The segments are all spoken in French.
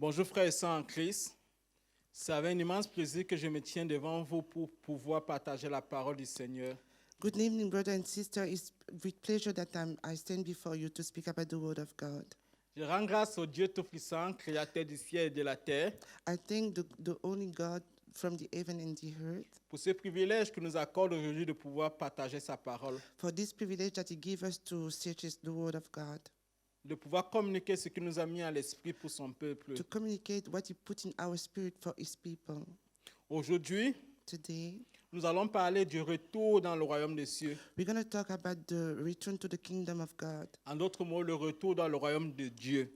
Bonjour frères et sœurs en Christ. C'est avec un immense plaisir que je me tiens devant vous pour pouvoir partager la parole du Seigneur. Good evening, brother and sister. It's with pleasure that I stand before you to speak about the Word of God. Je rends grâce au Dieu Tout-Puissant, créateur du ciel et de la terre, I thank the only God from the heaven and the earth pour ce privilège que nous accorde aujourd'hui de pouvoir partager sa parole, for this privilege that He gave us to search the Word of God, de pouvoir communiquer ce qu'il nous a mis à l'esprit pour son peuple. to communicate what He put in our spirit for His people. Aujourd'hui, Today, nous allons parler du retour dans le royaume des cieux. we're going to talk about the return to the kingdom of God. En d'autres mots, le retour dans le royaume de Dieu.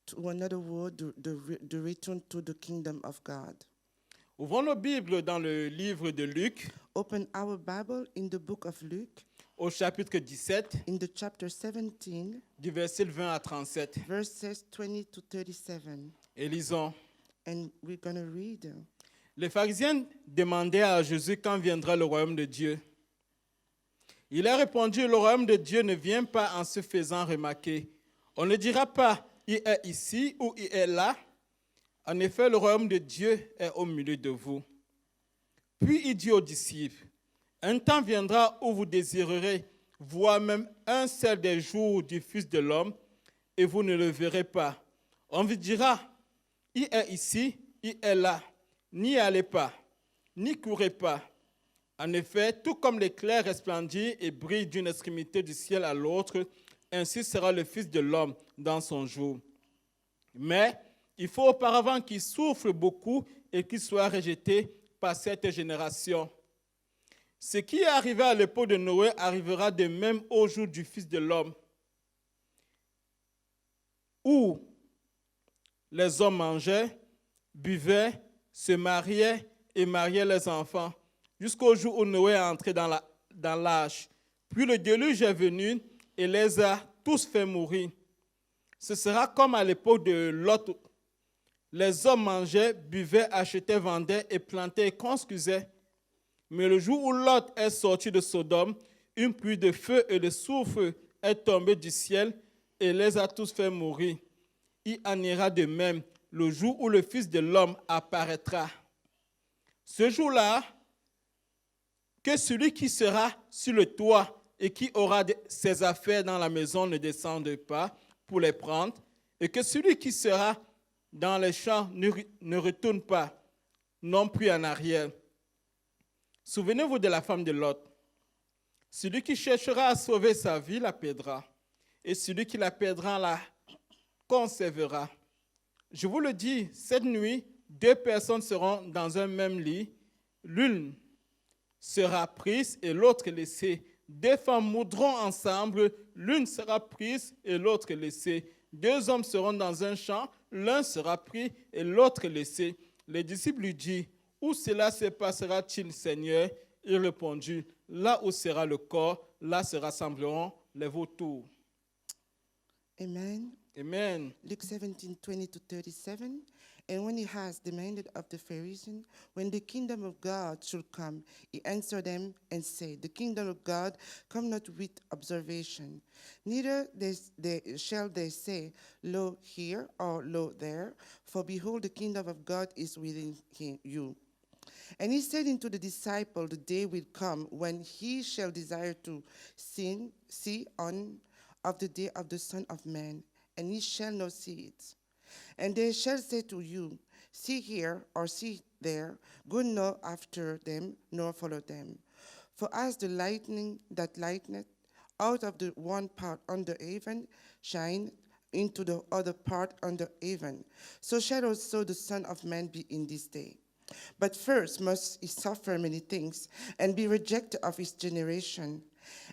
To another word, the return to the kingdom of God. Ouvrons nos Bibles dans le livre de Luc, Open our Bible in the book of Luke, au chapitre 17, in the chapter 17, du verset 20 à 37. verses 20 to 37. Et lisons. And we're going to read. Les pharisiens demandaient à Jésus quand viendra le royaume de Dieu. Il a répondu, le royaume de Dieu ne vient pas en se faisant remarquer. On ne dira pas, il est ici ou il est là. En effet, le royaume de Dieu est au milieu de vous. Puis il dit aux disciples, un temps viendra où vous désirerez voir même un seul des jours du Fils de l'homme, et vous ne le verrez pas. On vous dira, il est ici, il est là. N'y allez pas, n'y courez pas. En effet, tout comme l'éclair resplendit et brille d'une extrémité du ciel à l'autre, ainsi sera le Fils de l'homme dans son jour. Mais il faut auparavant qu'il souffre beaucoup et qu'il soit rejeté par cette génération. Ce qui est arrivé à l'époque de Noé arrivera de même au jour du Fils de l'homme, où les hommes mangeaient, buvaient, se mariaient et mariaient leurs enfants, jusqu'au jour où Noé est entré dans l'âge. Puis le déluge est venu et les a tous fait mourir. Ce sera comme à l'époque de Lot. Les hommes mangeaient, buvaient, achetaient, vendaient et plantaient et construisaient. Mais le jour où Lot est sorti de Sodome, une pluie de feu et de soufre est tombée du ciel et les a tous fait mourir. Il en ira de même le jour où le Fils de l'homme apparaîtra. Ce jour-là, que celui qui sera sur le toit et qui aura ses affaires dans la maison ne descende pas pour les prendre, et que celui qui sera dans les champs ne retourne pas, non plus en arrière. Souvenez-vous de la femme de Lot. Celui qui cherchera à sauver sa vie la perdra, et celui qui la perdra la conservera. Je vous le dis, cette nuit, 2 personnes seront dans un même lit. L'une sera prise et l'autre laissée. 2 femmes moudront ensemble. L'une sera prise et l'autre laissée. 2 hommes seront dans un champ. L'un sera pris et l'autre laissé. Les disciples lui disent, où cela se passera-t-il, Seigneur? Il répondit, là où sera le corps, là se rassembleront les vautours. Amen. Amen. Luke 17, 20 to 37. And when he has demanded of the Pharisees, when the kingdom of God should come, he answered them and said, the kingdom of God come not with observation. Neither shall they say, lo here or lo there, for behold, the kingdom of God is within you. And he said unto the disciple, the day will come when he shall desire to see on of the day of the Son of Man, and ye shall not see it. And they shall say to you, see here or see there, go not after them, nor follow them. For as the lightning that lighteneth out of the one part under heaven shine into the other part under heaven, so shall also the Son of Man be in this day. But first must he suffer many things, and be rejected of his generation.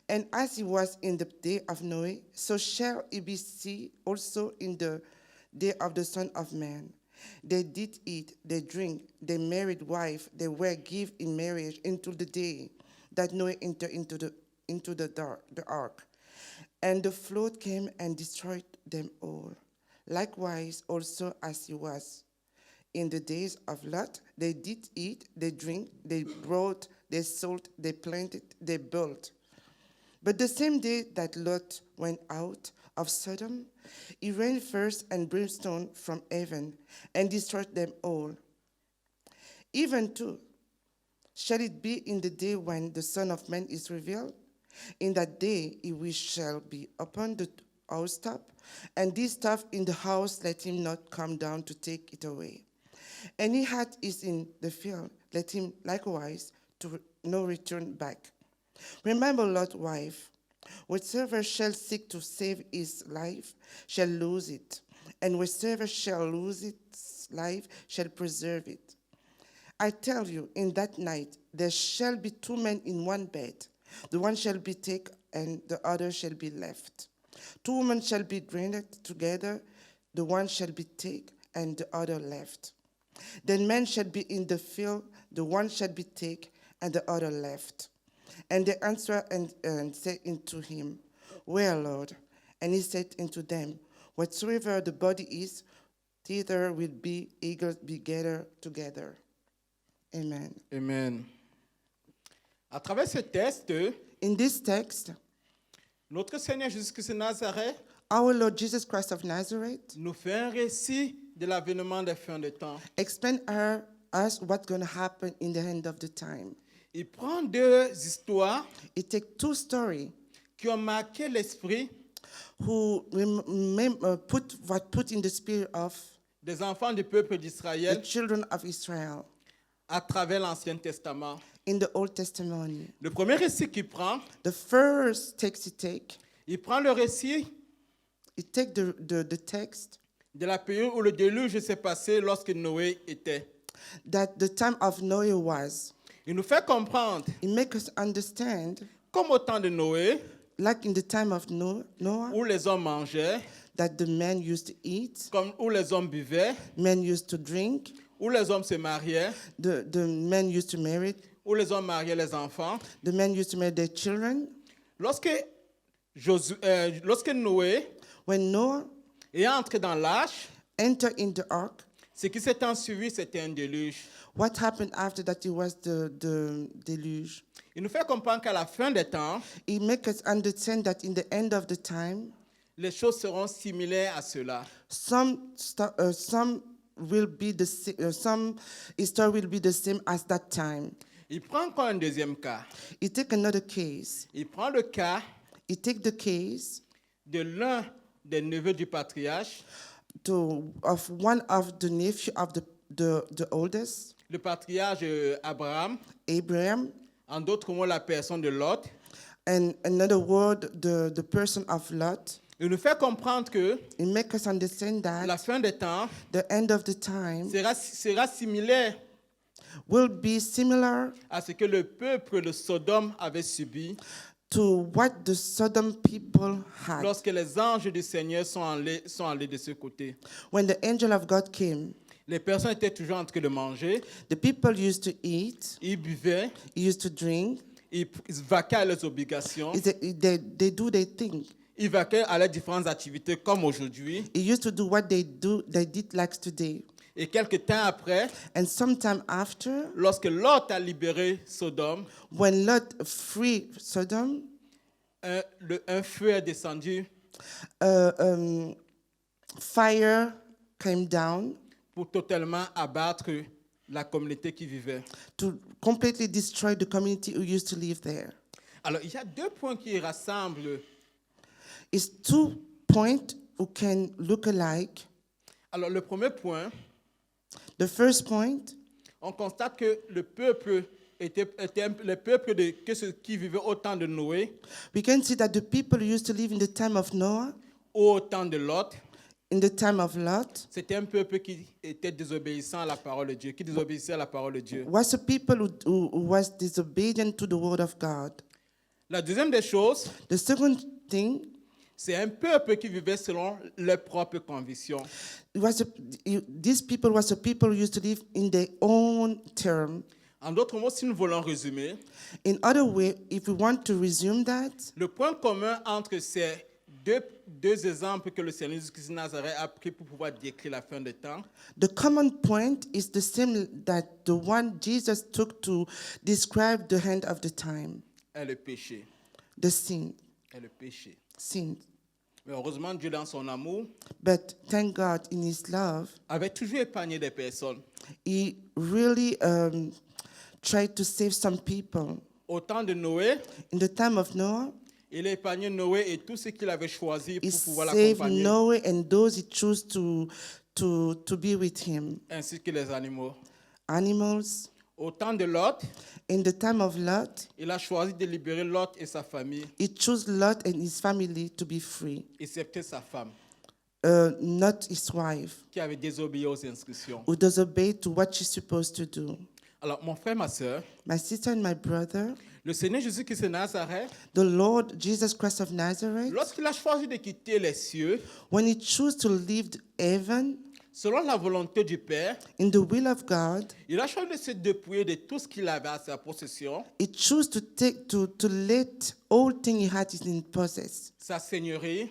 And as he was in the day of Noah, so shall he be also in the day of the Son of Man. They did eat, they drink, they married wife, they were given in marriage until the day that Noah entered into the ark. And the flood came and destroyed them all. Likewise also as he was in the days of Lot, they did eat, they drink, they brought, they sold, they planted, they built. But the same day that Lot went out of Sodom, he rained fire and brimstone from heaven and destroyed them all. Even too, shall it be in the day when the Son of Man is revealed? In that day we shall be upon the housetop, and this stuff in the house let him not come down to take it away. And he that is in the field, let him likewise to no return back. Remember Lot's wife. Whosoever shall seek to save his life shall lose it, and whosoever shall lose its life shall preserve it. I tell you, in that night there shall be two men in one bed. The one shall be taken, and the other shall be left. Two women shall be joined together. The one shall be taken, and the other left. Then men shall be in the field. The one shall be taken, and the other left. And they answered and said unto him, Where, Lord? And he said unto them, Whatsoever the body is, thither will be eagles be gathered together. Amen. Amen. À travers ce texte, In this text, notre Seigneur Jésus-Christ de Nazareth our Lord Jesus Christ of Nazareth nous fait un récit de l'avènement des fins de temps. explained us what's going to happen in the end of the time. Il prend deux histoires He takes two stories qui ont marqué l'esprit who put in the spirit of des enfants du peuple the d'Israël children of Israel à travers l'Ancien Testament. in the Old Testament. Le premier récit qu'il prend, The first text il prend le récit he take the text de la période où le déluge s'est passé lorsque Noé était. that the time of Noah was. Il nous fait comprendre, It makes us understand, comme au temps de Noé, like in the time of Noah, où les hommes mangeaient, that the men used to eat, comme où les hommes buvaient, men used to drink, où les hommes se mariaient, the men used to marry, où les hommes mariaient les enfants. the men used to marry their children. Lorsque Noé When Noah est entré dans l'arche, entered in the ark, ce qui s'est ensuivi, c'était un déluge. what happened after that? It was the deluge. Il nous fait comprendre qu'à la fin des temps, It makes us understand that in the end of the time, les choses seront similaires à cela. some will be some history will be the same as that time. Il prend encore un deuxième cas. He take another case. Il prend le cas He take the case de l'un des neveux du patriarche, of one of the nephew of the oldest, le patriarche Abraham, Abraham, en d'autres mots la personne de Lot. and another word, the person of Lot. Il nous fait comprendre que It makes us understand that la fin des temps the end of the time sera similaire will be similar à ce que le peuple de Sodome avait subi to what the Sodom people had. lorsque les anges du Seigneur sont allés de ce côté. When the angel of God came, Les personnes étaient toujours en train de manger, the people used to eat, ils buvaient, used to drink, ils vaquaient à leurs obligations, they do their thing. ils vaquaient à leurs différentes activités comme aujourd'hui. It used to do what they did like today. Et quelque temps après, And sometime after, lorsque Lot a libéré Sodome, when Lot freed Sodom, un feu est descendu fire came down pour totalement abattre la communauté qui vivait. to completely destroy the community who used to live there. Alors, il y a deux points qui rassemblent. It's 2 points who can look alike. Alors, le premier point, The first point, on constate que le peuple était le peuple que ceux qui vivaient au temps de Noé, we can see that the people who used to live in the time of Noah, au temps de Lot, in the time of Lot, c'était un peuple qui était désobéissant à la parole de Dieu, qui désobéissait à la parole de Dieu. was a people who was disobedient to the word of God. La deuxième des choses, The second thing, c'est un peuple qui vivait selon leurs propres convictions. these people was a people who used to live in their own term. En d'autres mots, si nous voulons résumer, In other way, if we want to resume that, le point commun entre ces deux exemples que le Seigneur Jésus-Christ de Nazareth a pris pour pouvoir décrire la fin des temps, the common point is the same that the one Jesus took to describe the end of the time, est le péché. the sin. Est le péché. Sin. Mais heureusement, Dieu, dans son amour, But thank God, in His love, avait toujours épargné des personnes. He really tried to save some people. Au temps de Noé, In the time of Noah, il a épargné Noé et tout ce qu'il avait choisi He pour pouvoir saved l'accompagner, Noah and those He chose to be with Him. ainsi que les animaux. Animals. Au temps de Lot, In the time of Lot, il a choisi de libérer Lot et sa famille, He chose Lot and his family to be free, excepté sa femme, not his wife, qui avait désobéi aux instructions. who disobeyed to what she's supposed to do. Alors, mon frère, ma soeur, My sister and my brother, le Seigneur Jésus-Christ de Nazareth, the Lord Jesus Christ of Nazareth, lorsqu'il a choisi de quitter les cieux, when He chose to leave heaven selon la volonté du Père, in the will of God, il a choisi de se dépouiller de tout ce qu'il avait à sa possession, He chose to let all thing He had in possess, sa seigneurie,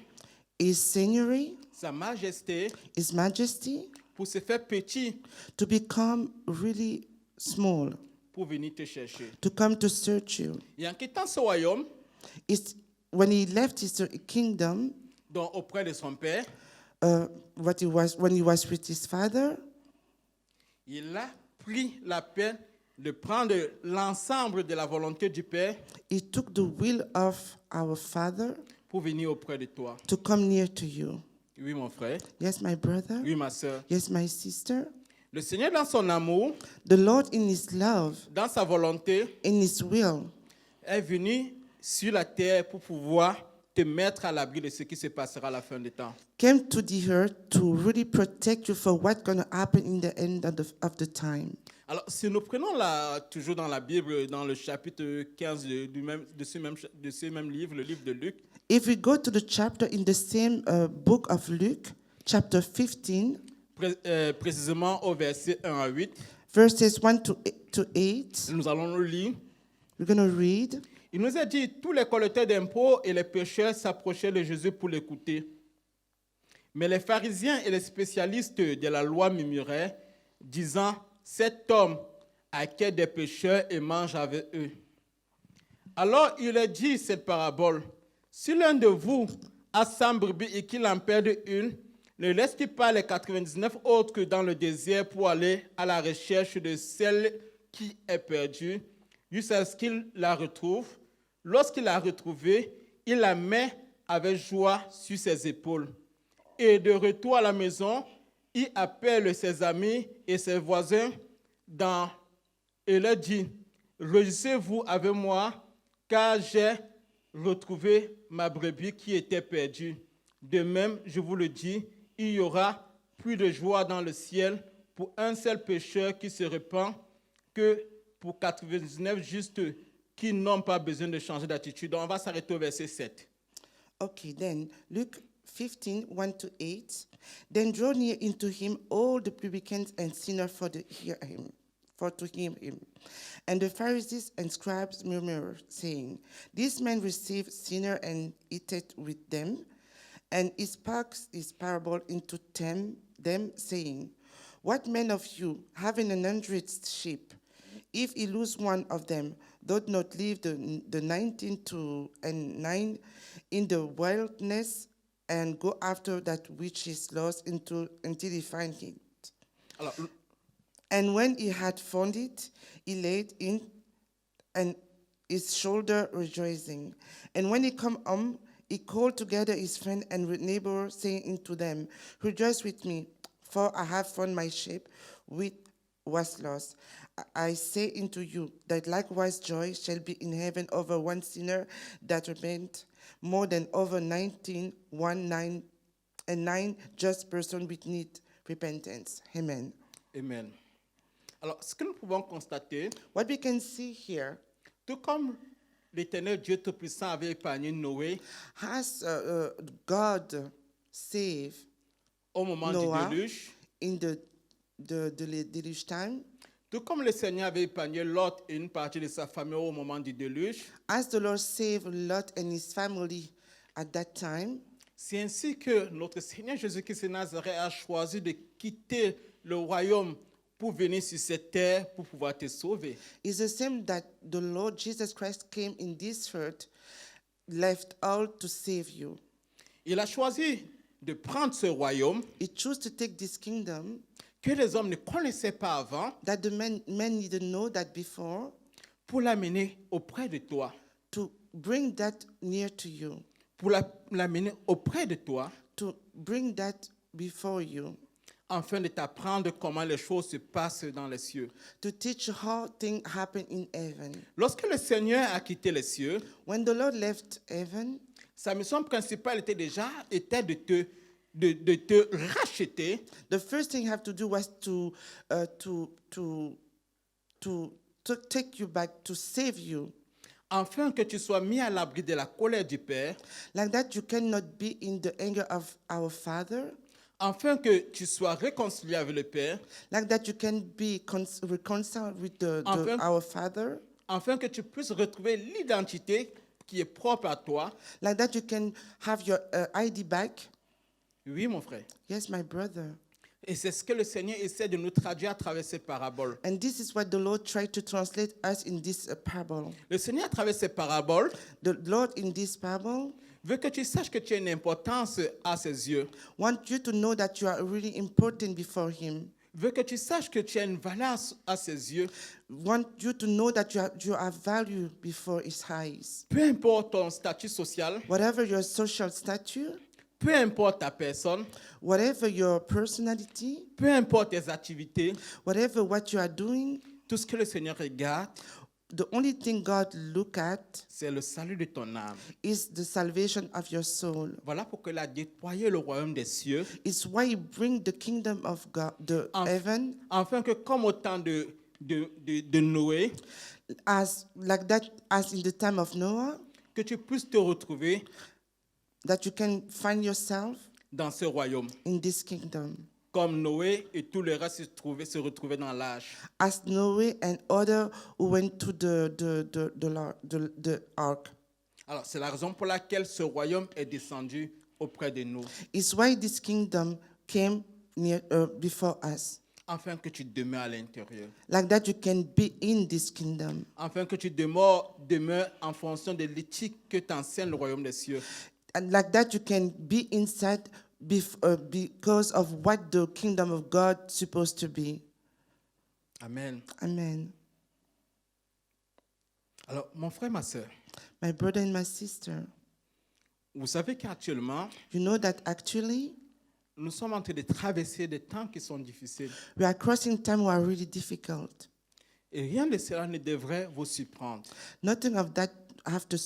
His seigneury, sa majesté, His majesty, pour se faire petit, to become really small, pour venir te chercher. to come to search you. Et en quittant ce royaume, It's when He left His kingdom, donc auprès de son Père, when he was with his father, il a pris la peine de prendre l'ensemble de la volonté du Père he took the will of our Father pour venir auprès de toi. to come near to you. Oui, mon frère. Yes, my brother. Oui, ma soeur. Yes, my sister. Le Seigneur, dans son amour, The Lord, in His love, dans sa volonté, in His will, est venu sur la terre pour pouvoir te mettre à l'abri de ce qui se passera à la fin des temps. came to the earth to really protect you for what's going to happen in the end of the time. Alors, si nous prenons toujours dans la Bible, dans le chapitre 15 de ce même livre, le livre de Luc, If we go to the chapter in the same book of Luke, chapter 15, précisément au verset 1 à 8, verses 1 to 8, nous allons le lire. we're going to read. Il nous a dit, tous les collecteurs d'impôts et les pécheurs s'approchaient de Jésus pour l'écouter. Mais les pharisiens et les spécialistes de la loi murmuraient, disant, cet homme accueille des pécheurs et mange avec eux. Alors il a dit cette parabole, si l'un de vous a 100 brebis et qu'il en perde une, ne laisse-t-il pas les 99 autres dans le désert pour aller à la recherche de celle qui est perdue, jusqu'à ce qu'il la retrouve. Lorsqu'il l'a retrouvée, il la met avec joie sur ses épaules. Et de retour à la maison, il appelle ses amis et ses voisins et leur dit, réjouissez-vous avec moi, car j'ai retrouvé ma brebis qui était perdue. De même, je vous le dis, il y aura plus de joie dans le ciel pour un seul pécheur qui se repent que pour 99 justes qui n'ont pas besoin de changer d'attitude. Donc, on va s'arrêter au verset 7. Okay, then Luke 15, 1 to 8. Then draw near into him all the publicans and sinners to hear him. And the Pharisees and scribes murmured, saying, this man received sinners and eateth with them. And he spoke his parable into them, saying, what man of you, having 100 sheep, if he lose one of them, doth not leave the 99 in the wilderness and go after that which is lost until he find it? Alors, And when he had found it, he laid in and his shoulder rejoicing. And when he come home, he called together his friends and neighbors, saying unto them, rejoice with me, for I have found my sheep which was lost. I say unto you that likewise joy shall be in heaven over one sinner that repent, more than over 9 just person which need repentance. Amen. Amen. Alors, ce que nous pouvons constater, What we can see here, tout comme l'Éternel Dieu Tout-Puissant avait épargné Noé has God saved au moment Noah du déluge, in the deluge time, tout comme le Seigneur avait épargné Lot et une partie de sa famille au moment du déluge, as the Lord saved Lot and his family at that time, c'est ainsi que notre Seigneur Jésus-Christ de Nazareth a choisi de quitter le royaume pour venir sur cette terre pour pouvoir te sauver. it's the same that the Lord Jesus Christ came in this earth, left all to save you. Il a choisi de prendre ce royaume He chose to take this kingdom que les hommes ne connaissaient pas avant that the men didn't know that before, pour l'amener auprès de toi, to bring that near to you, pour l'amener auprès de toi, to bring that before you, afin de t'apprendre comment les choses se passent dans les cieux. to teach you how things happen in heaven. Lorsque le Seigneur a quitté les cieux, When the Lord left heaven, sa mission principale était de te racheter the first thing he had to do was to take you back, to save you, afin que tu sois mis à l'abri de la colère du Père, like that you cannot be in the anger of our Father, afin que tu sois réconcilié avec le Père, like that you can be reconciled with Enfin- our Father, afin que tu puisses retrouver l'identité qui est propre à toi. like that you can have your ID back. Oui, mon frère. Yes, my brother. Et c'est ce que le Seigneur essaie de nous traduire à travers ces paraboles. And this is what the Lord tried to translate us in this parable. Le Seigneur, à travers ces paraboles, The Lord in this parable veut que tu saches que tu as une importance à ses yeux. want you to know that you are really important before Him. Veut que tu saches que tu as une valeur à ses yeux. Want you to know that you are value before His eyes. Peu importe ton statut social, Whatever your social stature, peu importe ta personne, whatever your personality, peu importe tes activités, whatever what you are doing, tout ce que le Seigneur regarde, the only thing God look at c'est le salut de ton âme. is the salvation of your soul. Voilà pourquoi il a déployé le royaume des cieux, It's why He bring the kingdom of God, the heaven, afin que comme au temps de Noé, as like that as in the time of Noah, que tu puisses te retrouver that you can find yourself dans ce royaume. in this kingdom. Comme Noé et tout le reste se retrouvaient dans l'âge. As Noah and other who went to the ark. Alors, c'est la raison pour laquelle ce royaume est descendu auprès de nous, It's why this kingdom came near before us. afin que tu demeures à l'intérieur. Like that you can be in this kingdom. Afin que tu demeures en fonction de l'éthique que t'enseigne le royaume des cieux. And like that you can be inside because of what the kingdom of God is supposed to be. Amen. Amen. Alors, mon frère, ma soeur, My brother and my sister, vous savez qu'actuellement, you know that actually nous sommes en train de traverser des temps qui sont difficiles. we are crossing time who are really difficult. Et rien de cela ne devrait vous surprendre. Nothing of that have to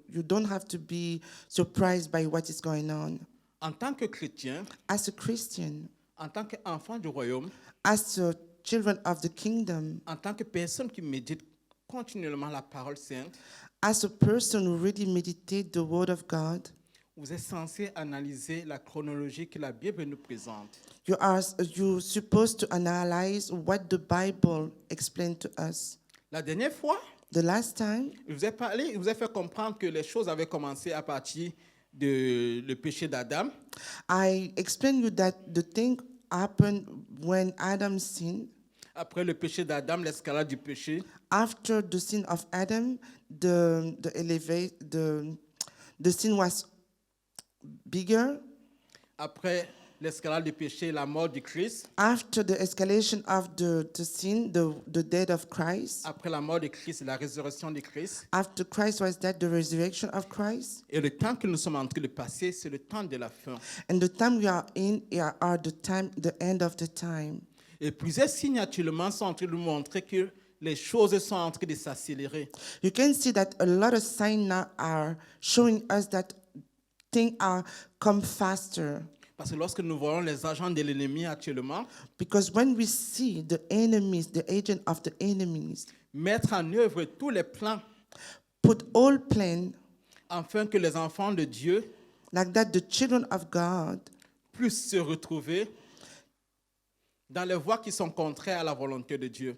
you don't have to be surprised by what is going on. En tant que chrétien, As a Christian, en tant qu'enfant du royaume, as children of the kingdom, en tant que personne qui médite continuellement la parole sainte, as a person who really meditate the word of God, vous êtes censé analyser la chronologie que la Bible nous présente. you're supposed to analyze what the Bible explained to us. La dernière fois, The last time, il vous a fait comprendre que les choses avaient commencé à partir le péché d'Adam. I explained you that the thing happened when Adam sinned. Après le péché d'Adam, l'escalade du péché. After the sin of Adam, the sin was bigger. Après l'escalade du péché, la mort du Christ. After the escalation of the sin, the death of Christ. Après la mort de Christ, la résurrection de Christ. After Christ was dead, the resurrection of Christ. Et le temps que nous sommes en train de passer, c'est le temps de la fin. And the time we are in are the end of the time. Et plusieurs signes actuellement sont en train de nous montrer que les choses sont en train de s'accélérer. You can see that a lot of signs now are showing us that things are come faster. Parce que lorsque nous voyons les agents de l'ennemi actuellement Because when we see the enemies, the agent of the enemies, mettre en œuvre tous les plans put all plan afin que les enfants de Dieu like that, the children of God puissent se retrouver dans les voies qui sont contraires à la volonté de Dieu.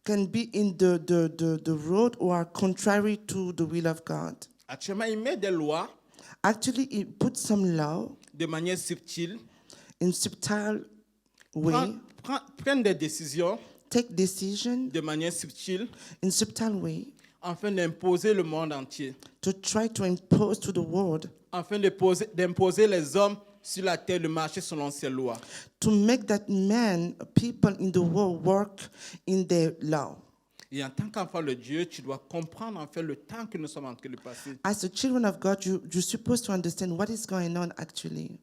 can be in the road or are contrary to the will of God. Actuellement, il met des lois Actually, it puts some law de manière subtile, in subtle way, prennent des décisions take decision de manière subtile in subtle way afin d'imposer le monde entier. to try to impose to the world, afin d'imposer les hommes sur la terre de marcher selon ses lois. to make that people in the world work in their law. Et en tant qu'enfant de Dieu, tu dois comprendre en fait le temps que nous sommes en train de passer. As the children of God, you're supposed to understand what is going on actually.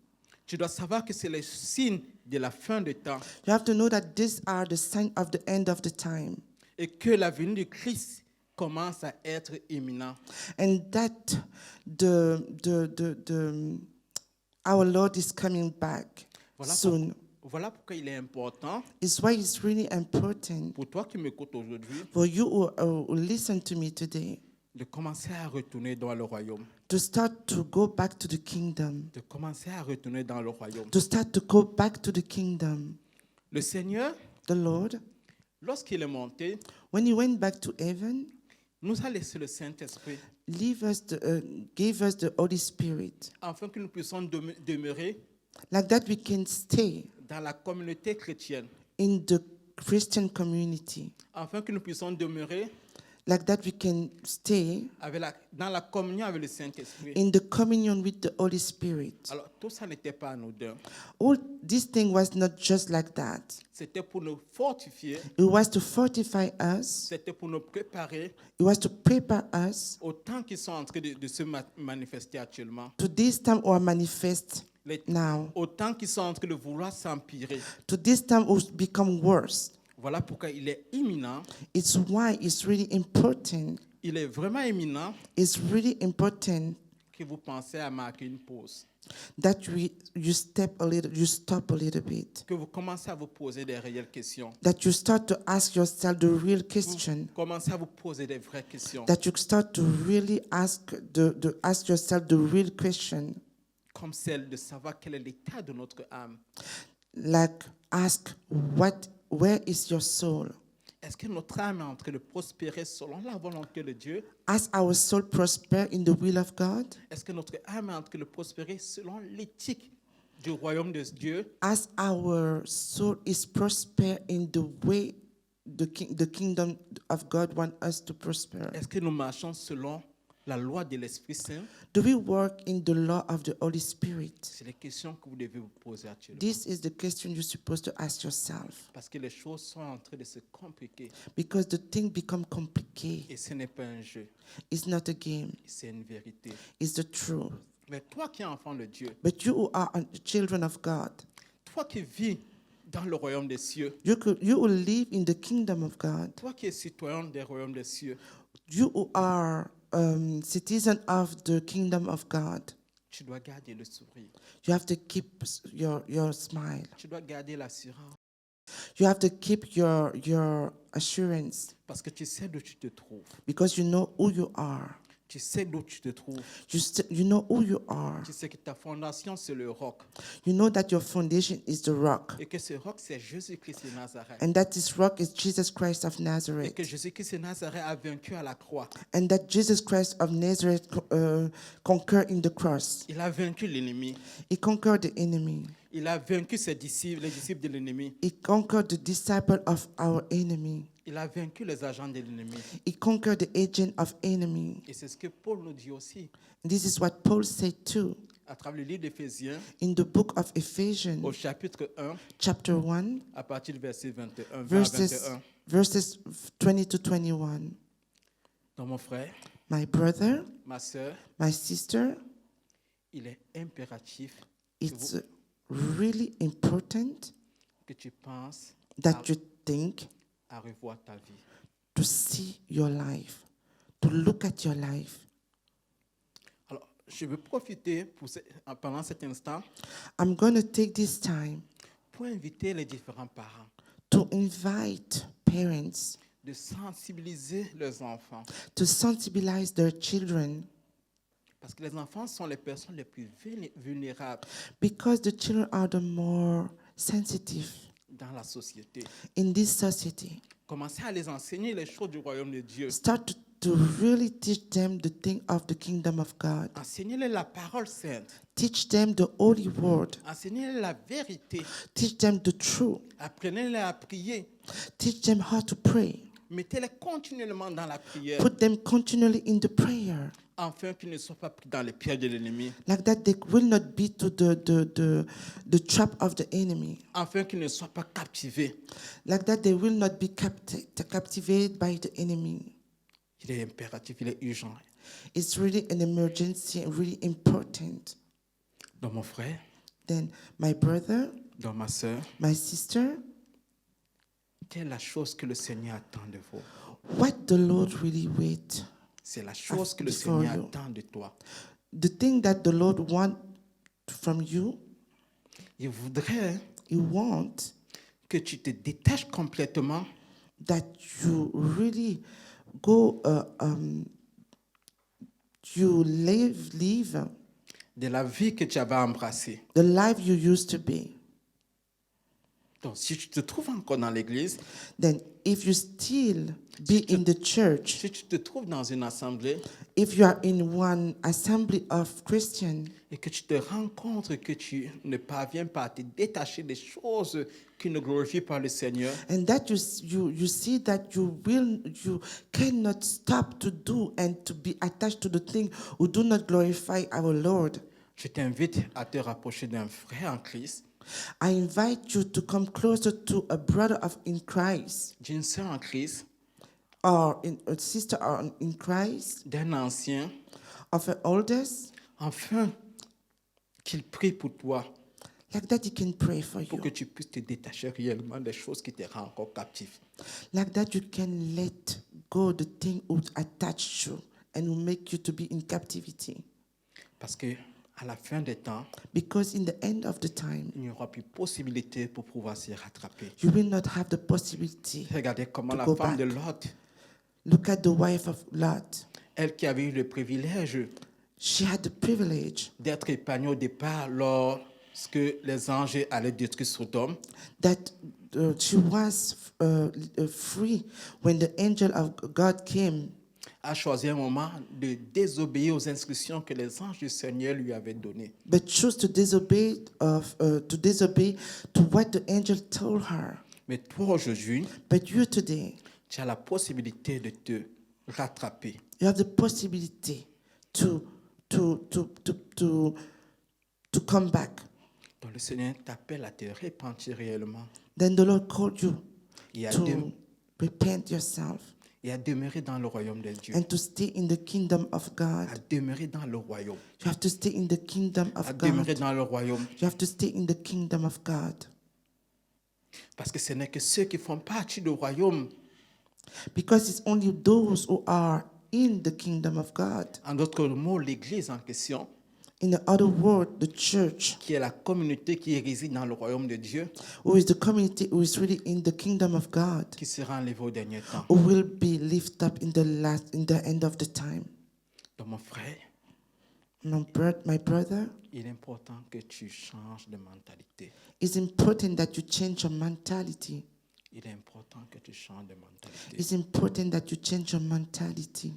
Tu dois savoir que c'est les signes de la fin du temps You have to know that these are the signs of the end of the time, et que la venue de Christ commence à être imminent. and that our Lord is coming back soon. Voilà pourquoi il est important It's why it's really important pour toi qui m'écoutes aujourd'hui for you who listen to me today de commencer à retourner dans le royaume. to start to go back to the kingdom, De commencer à retourner dans le royaume. to start to go back to the kingdom. Le Seigneur, The Lord, lorsqu'il est monté, when he went back to heaven, nous a laissé le Saint-Esprit gave us the Holy Spirit, afin que nous puissions demeurer like that we can stay dans la communauté chrétienne, in the Christian community, afin que nous puissions demeurer like that we can stay dans la communion avec le Saint-Esprit. in the communion with the Holy Spirit. Alors, tout ça n'était pas anodin. All this thing was not just like that. C'était pour nous fortifier, It was to fortify us. c'était pour nous préparer It was to prepare us au temps qui sont en train de se manifester actuellement, to this time or manifest now, au temps qui sont en train de vouloir s'empirer. to this time will become worse. Voilà pourquoi il est imminent, It's why it's really important. il est vraiment imminent It's really important que vous pensez à marquer une pause, that you stop a little bit, que vous commencez à vous poser des réelles questions, that you start to ask yourself the real question, vous commencez à vous poser des vraies questions, that you start to really ask yourself the real question, comme celle de savoir quel est l'état de notre âme. like ask where is your soul? Est-ce que notre âme est en train de prospérer selon la volonté de Dieu? As our soul prosper in the will of God? Est-ce que notre âme est en train de prospérer selon l'éthique du royaume de Dieu? As our soul is prosper in the way the kingdom of God wants us to prosper? Est-ce que nous marchons selon la loi de l'Esprit Saint? Do we work in the law of the Holy Spirit? C'est les questions que vous devez vous poser actuellement. This is the question you're supposed to ask yourself, Parce que les choses sont en train de se compliquer. because the thing become complicated. Et ce n'est pas un jeu, It's not a game. c'est une vérité. It's the truth. Mais toi qui es enfant de Dieu, But you who are children of God, toi qui vis dans le royaume des cieux, you will live in the kingdom of God. toi qui es citoyen des royaumes des cieux, You who are citizen of the kingdom of God. tu dois garder le sourire. You have to keep your smile. Tu dois garder l'assurance. You have to keep your assurance, Parce que tu sais d'où tu te trouves. because you know who you are. Tu sais d'où tu te trouves. You know who you are. Tu sais que ta fondation, c'est le roc. You know that your foundation is the rock, Et que ce roc, c'est Jésus-Christ de Nazareth. and that this rock is Jesus Christ of Et Nazareth, que Jésus-Christ de Nazareth a vaincu à la croix. and that Jesus Christ of Nazareth conquered in the cross. Il a vaincu l'ennemi. He conquered the enemy. Il a vaincu ses disciples, les disciples de l'ennemi. He conquered the disciple of our enemy. Il a vaincu les agents de l'ennemi. He conquered the agent of enemy. Et c'est ce que Paul nous dit aussi This is what Paul said too à travers le livre d'Éphésiens in the book of Ephesians, au chapitre 1, chapter 1, à partir du verset 21, 20 à 21. verses 20 to 21. Donc mon frère, My brother, ma soeur, my sister, il est impératif it's really important que tu penses that you think à revoir ta vie. to see your life, to look at your life. Alors, je veux profiter pendant cet instant I'm going to take this time pour inviter les différents parents to invite parents de sensibiliser leurs enfants. to sensibilize their children, Parce que les enfants sont les personnes les plus vulnérables because the children are the more sensitive dans la société. in this society. Commencez à les enseigner les choses du royaume de Dieu. Start to really teach them the thing of the kingdom of God. Enseignez-les la parole sainte. Teach them the holy word. Enseignez-les la vérité. Teach them the truth. Apprenez-les à prier. Teach them how to pray. Mettez-les continuellement dans la prière, Put them continually in the prayer, afin qu'ils ne soient pas pris dans les pièges de l'ennemi, like that they will not be to the trap of the enemy, afin qu'ils ne soient pas captivés. like that they will not be captivated by the enemy. Il est impératif, il est urgent. It's really an emergency and really important. Donc mon frère, Then my brother, donc ma soeur, my sister, quelle est la chose que le Seigneur attend de vous? what the Lord really waits, C'est la chose que le Before Seigneur you. attend de toi. the thing that the Lord wants from you, Il voudrait He wants que tu te détaches complètement that you really go, you live de la vie que tu avais embrassée. the life you used to be. Donc, si tu te trouves encore dans l'église, Then if you still be in the church, si tu te trouves dans une assemblée if you are in one assembly of Christians, et que tu te rends compte que tu ne parviens pas à te détacher des choses qui ne glorifient pas le Seigneur, and that you see that you cannot stop to do and to be attached to the thing who do not glorify our Lord, je t'invite à te rapprocher d'un frère en Christ, I invite you to come closer to a brother in Christ, d'une sœur en Christ, or a sister in Christ, d'un ancien, of an oldest, afin qu'il prie pour toi, like that he can pray for pour you, que tu puisses te détacher réellement des choses qui te rendent encore captif. like that you can let go the thing who attach you and will make you to be in captivity. Parce que à la fin des temps, Because in the end of the time, il n'y aura plus possibilité pour pouvoir s'y rattraper. you will not have the possibility. Regardez comment To la go femme back. de Lot, Look at the wife of Lot. elle qui avait eu le privilège She had the privilege d'être épargnée au départ lorsque les anges allaient détruire Sodome, that she was free when the angel of God came, a choisi un moment de désobéir aux instructions que les anges du Seigneur lui avaient données. but chose to disobey to what the angel told her. Mais toi aujourd'hui, But you today, tu as la possibilité de te rattraper. you have the possibility to come back. Donc le Seigneur t'appelle à te repentir réellement Then the Lord called you et à, to repent yourself et à demeurer dans le royaume de Dieu. and to stay in the kingdom of God. À demeurer dans le royaume. You have to stay in the kingdom À of demeurer God. dans le royaume. You have to stay in the kingdom of God. Parce que ce n'est que ceux qui font partie du royaume, Because it's only those who are in the kingdom of God. en d'autres mots, l'Église en question, In the other word, the church, qui est la communauté qui réside dans le royaume de Dieu, who is the community who is really in the kingdom of God, qui sera enlevée au dernier temps. who will be lifted up in the end of the time. Donc mon frère, My brother, il est important que tu changes de mentalité. it's important that you change your mentality. Il est important que tu changes de mentalité. It's important that you change your mentality.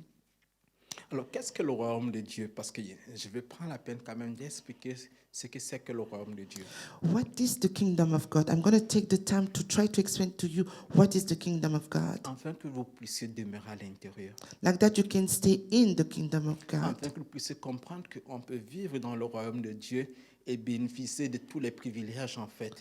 Alors, qu'est-ce que le royaume de Dieu? Parce que je vais prendre la peine quand même d'expliquer ce que c'est que le royaume de Dieu. What is the kingdom of God? I'm going to take the time to try to explain to you what is the kingdom of God. Afin que vous puissiez demeurer à l'intérieur. Like that you can stay in the kingdom of God. Afin que vous puissiez comprendre qu'on peut vivre dans le royaume de Dieu et bénéficier de tous les privilèges en fait.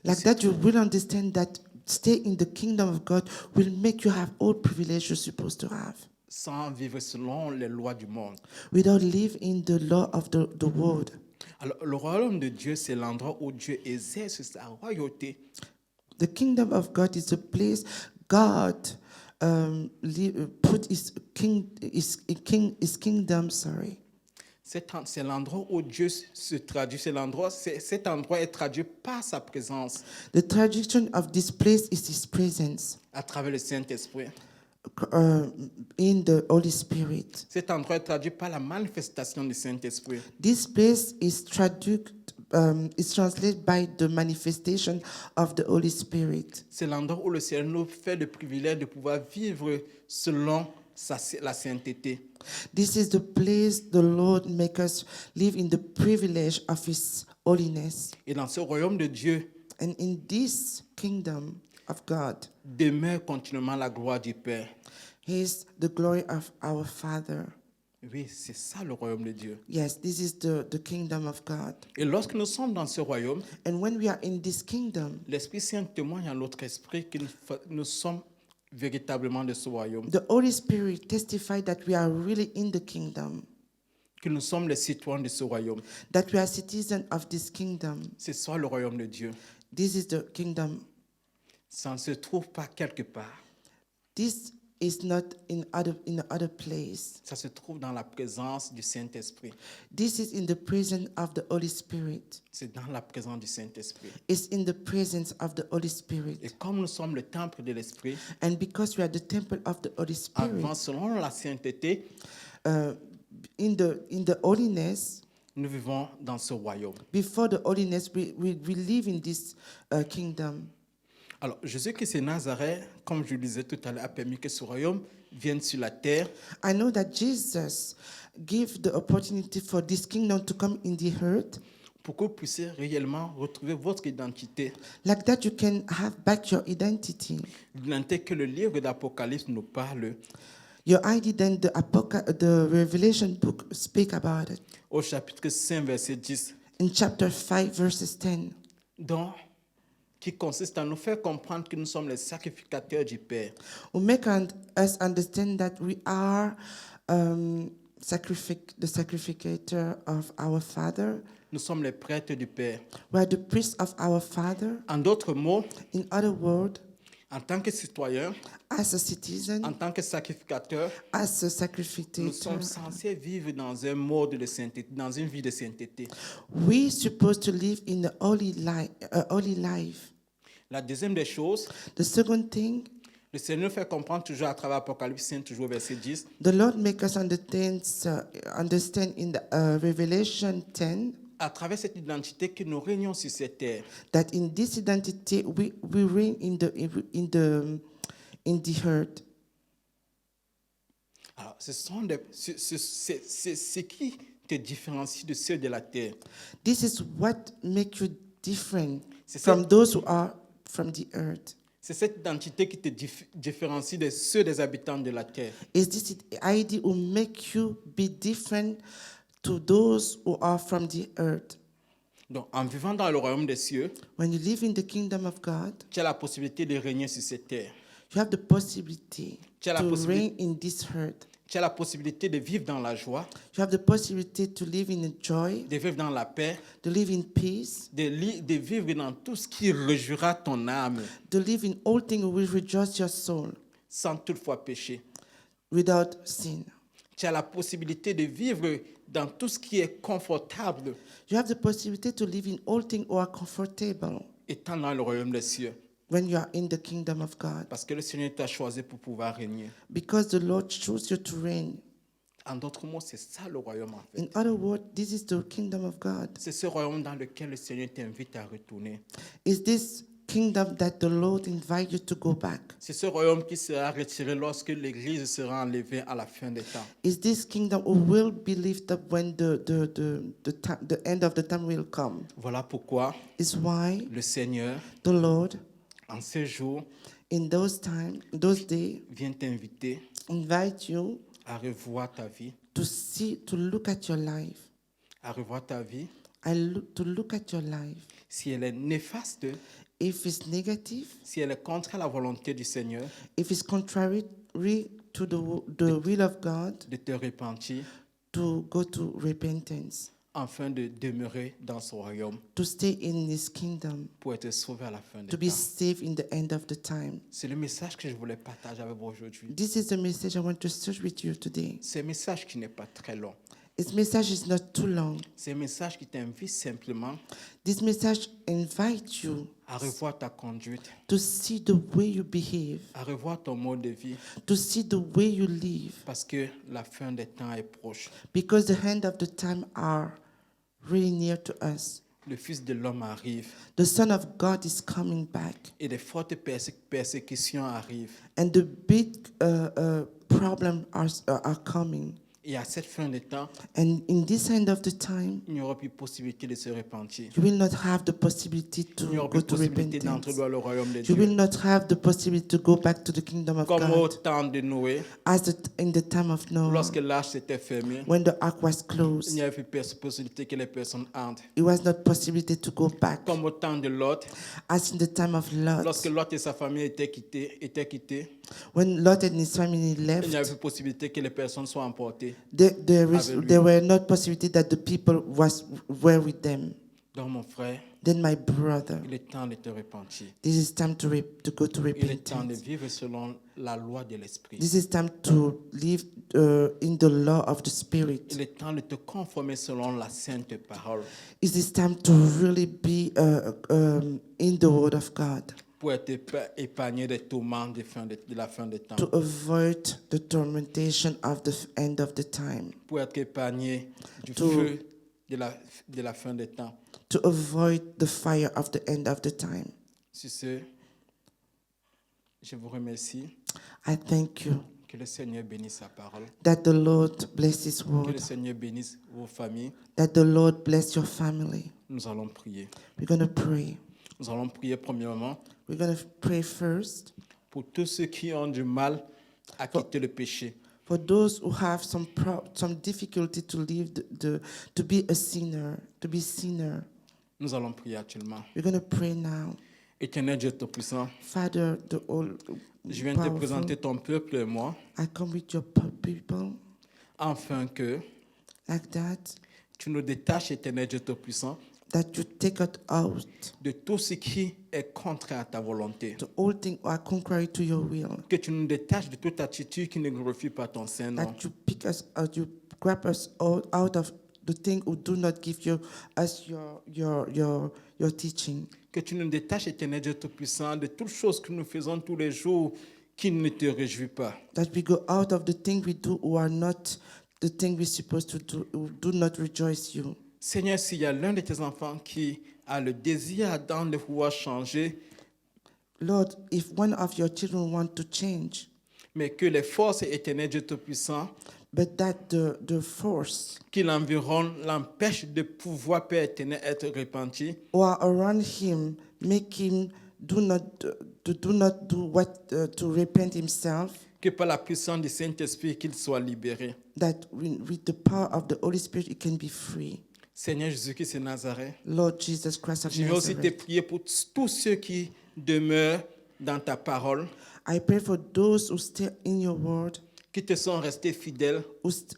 Like that you will understand that stay in the kingdom of God will make you have all privileges you're supposed to have. Sans vivre selon les lois du monde. Without living in the law of the world. Alors, le royaume de Dieu, c'est l'endroit où Dieu exerce sa royauté. The kingdom of God is a place God put his kingdom. C'est l'endroit où Dieu se traduit. Cet endroit est traduit par sa présence. The traduction of this place is His presence À travers le Saint-Esprit. in the Holy Spirit. Cet endroit est traduit par la manifestation du Saint-Esprit. This place is translated by the manifestation of the Holy Spirit. C'est l'endroit où le Seigneur nous fait le privilège de pouvoir vivre selon la sainteté. This is the place the Lord makes us live in the privilege of His holiness. Et dans ce royaume de Dieu, And in this kingdom, of God. demeure continuellement la gloire du Père. He is the glory of our Father. Oui, c'est ça le royaume de Dieu. Yes, this is the kingdom of God. Et lorsque nous sommes dans ce royaume, And when we are in this kingdom, l'Esprit Saint témoigne à notre esprit que nous sommes véritablement de ce royaume, the Holy Spirit testifies that we are really in the kingdom, que nous sommes les citoyens de ce royaume. that we are citizens of this kingdom. C'est ça le royaume de Dieu. This is the kingdom. Ça ne se trouve pas quelque part. This is not in other place. Ça se trouve dans la présence du Saint-Esprit. This is in the presence of the Holy Spirit. C'est dans la présence du Saint-Esprit. It's in the presence of the Holy Spirit. Et comme nous sommes le temple de l'Esprit, And because we are the temple of the Holy Spirit, avant, selon la sainteté, in the holiness, nous vivons dans ce royaume. before the holiness, we live in this kingdom. Alors, Jésus-Christ et Nazareth, comme je le disais tout à l'heure, a permis que ce royaume vienne sur la terre I know that Jesus gave the opportunity for this kingdom to come in the earth, pour que vous puissiez réellement retrouver votre identité. like that you can have back your identity. L'identité que le livre d'Apocalypse nous parle. Your ID, then the Revelation book speak about it. Au chapitre 5, verset 10. In chapter 5, verses 10, Donc, qui consiste à nous faire comprendre que nous sommes les sacrificateurs du Père. will make us understand that we are the sacrificator of our Father. Nous sommes les prêtres du Père. We are the priests of our Father. En d'autres mots, In other words, en tant que citoyen, as a citizen, en tant que sacrificateur, as a nous sacrificator, sommes censés vivre dans un mode de sainteté, dans une vie de sainteté. we supposed to live in a holy life. La deuxième des choses, The second thing, le Seigneur fait comprendre toujours à travers Apocalypse 5, toujours verset 10, the Lord make us understand in the Revelation 10 à travers cette identité que nous régnons sur cette terre. that in this identity we reign in the earth. Alors, c'est ce qui te différencie de ceux de la terre. This is what makes you different C'est from ça. those who are from the earth. C'est cette identité qui te différencie de ceux des habitants de la terre. Is this ID will make you be different to those who are from the earth? Donc, en vivant dans le royaume des cieux, When you live in the kingdom of God, tu as la possibilité de régner sur cette terre. you have the possibility Tu as la to possibilité- reign in this earth. Tu as la possibilité de vivre dans la joie, You have the possibility to live in joy, de vivre dans la paix, to live in peace, de vivre dans tout ce qui réjouira ton âme, to live in all things which rejoice your soul sans toutefois pécher. without sin. Tu as la possibilité de vivre dans tout ce qui est confortable, You have the possibility to live in all things who are comfortable étant dans le royaume des cieux. when you are in the kingdom of God. Parce que le Seigneur t'a choisi pour pouvoir régner. Because the Lord chose you to reign. En d'autres mots, c'est ça le royaume en fait. In other words, this is the kingdom of God. C'est ce royaume dans lequel le Seigneur t'invite à retourner. Is this kingdom that the Lord invites you to go back? C'est ce royaume qui sera retiré lorsque l'Église sera enlevée à la fin des temps. Is this kingdom who will be lifted up when the end of the time will come? Voilà pourquoi Is why le Seigneur, the Lord en ces jours, in those days, vient t'inviter invite you à revoir ta vie, to look at your life. à revoir ta vie. To look at your life. Si elle est néfaste, If it's negative, si elle est contre la volonté du Seigneur, if it's contrary to the will of God, de te repentir to go to repentance, afin de demeurer dans son royaume to stay in His kingdom, pour être sauvé à la fin to des be temps. saved in the end of the time. C'est le message que je voulais partager avec vous aujourd'hui. This is the message I want to share with you today. C'est un message qui n'est pas très long. This message is not too long. C'est un message qui t'invite simplement This message invites you à revoir ta conduite, to see the way you behave, à revoir ton mode de vie, to see the way you live, parce que la fin des temps est proche. because the end of the time are really near to us. Le Fils de l'homme arrive The Son of God is coming back, et des fortes persécutions arrivent. and the big problem are coming. Et à cette fin de temps, And in this end of the time, il n'y aura plus possibilité de se repentir. you will not have the possibility Il n'y to aura go plus to possibilité d'entrer repentance. dans le royaume de You will Dieu. not have the possibility to go back to the kingdom of Comme au God. temps de Noé, In the time of Noah, lorsque l'arche s'était fermée, when the ark was il closed, n'y avait plus possibilité que les personnes entrent. it was not possibility to go back. Comme au temps de Lot, As in the time of lorsque Lot, Lot et sa famille étaient quittés, when Lot and his family il n'y avait left, plus possibilité que les personnes soient emportées. there Avec lui. were not possibility that the people were with them. Donc mon frère, Then my brother, il est temps de te repentir. this is time to go to Il est temps de repentance. vivre selon la loi de l'esprit. This is time to live in the law of the Spirit. Il est temps de te conformer selon la sainte parole It is time to really be in the Word of God, pour être épargné des tourments de la fin des temps, to avoid the tormentation of the end of the time, pour être épargné du To- feu de la fin des temps. to avoid the fire of the end of the time. Sur ce, je vous remercie. I thank you Que le Seigneur bénisse sa parole. that the Lord bless His Que le Word, Seigneur bénisse vos familles. that the Lord bless your family. Nous allons prier. We're going to pray. Nous allons prier premièrement We're going to pray first pour tous ceux qui ont du mal à quitter le péché. for those who have some difficulty to leave to be a sinner, to be sinner. Nous allons prier actuellement. We're going to pray now. Éternel Dieu Tout-Puissant, Father, the all je viens te powerful, présenter ton peuple et moi, I come with your people afin que like that, tu nous détaches, Éternel Dieu Tout-Puissant, that you take us out de tout ce qui est contraire à ta volonté. to all things are contrary to your will. Que tu nous détaches de toute attitude qui ne glorifie pas ton Saint-Nom. That you pick us out, you grab us out of the thing who do not give us your teaching. Que tu nous détaches, Éternel Dieu Tout-Puissant, de toutes choses que nous faisons tous les jours qui ne te réjouit pas. That we go out of the thing we do who are not the thing we're supposed to do, who do not rejoice you. Seigneur, s'il y a l'un de tes enfants qui a le désir ardent de pouvoir changer, Lord, if one of your children want to change, mais que les forces éternelles Dieu Tout-Puissant but that the force qui l'environnent l'empêchent de pouvoir, Père éternel, être repenti, who are around him make him do not do what to repent himself, que par la puissance du Saint-Esprit qu'il soit libéré. that with the power of the Holy Spirit he can be free. Seigneur Jésus-Christ de Nazareth, Lord Jesus Christ of je vais aussi te Nazareth, prier pour tous ceux qui demeurent dans ta parole, I pray for those who stay in your word, qui te sont restés fidèles,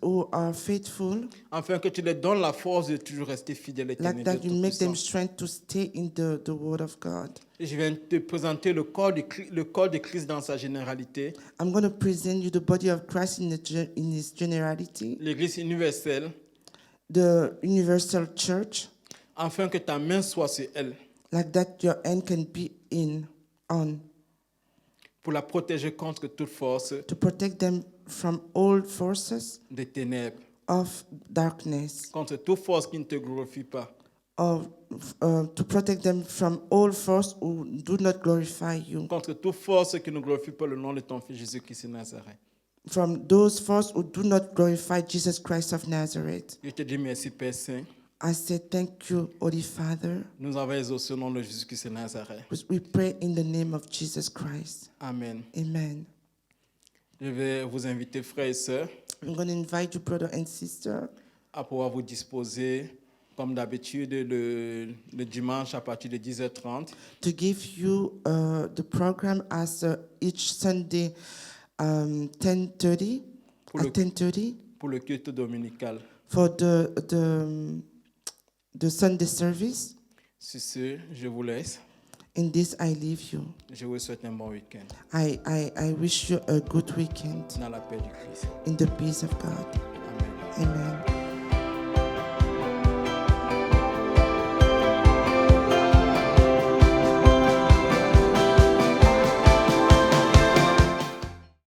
who are faithful, afin que tu leur donnes la force de toujours rester fidèle, éternel like Dieu that you make them Tout-Puissant. strength to stay in the word of God. Et je viens te présenter le corps de Christ dans sa généralité, I'm going to present you the body of Christ in his generality, l'Église universelle, the universal church, afin que ta main soit sur elle, like that your hand can be on, pour la protéger contre toute force to protect them from all forces des ténèbres, of darkness, contre toute force qui ne te glorifie pas, to protect them from all force who do not glorify you, contre toute force qui ne glorifie pas le nom de ton Fils Jésus-Christ de Nazareth. from those force who do not glorify Jesus Christ of Nazareth. Je te dis merci, Père Saint. I say thank you, Holy Father. Nous avons exaucé au nom de Jésus-Christ de Nazareth. We pray in the name of Jesus Christ. Amen. Amen. Je vais vous inviter, frères et sœurs, I'm going to invite you, brother and sister, à pouvoir vous disposer, comme d'habitude, le dimanche à partir de 10h30, to give you the program as each Sunday 10:30 Pour at le- 10:30 pour le culte dominical. for the Sunday service. Sur ce, je vous laisse. In this, I leave you. Je vous souhaite un bon week-end. I wish you a good weekend Dans la paix du Christ. in the peace of God. Amen. Amen.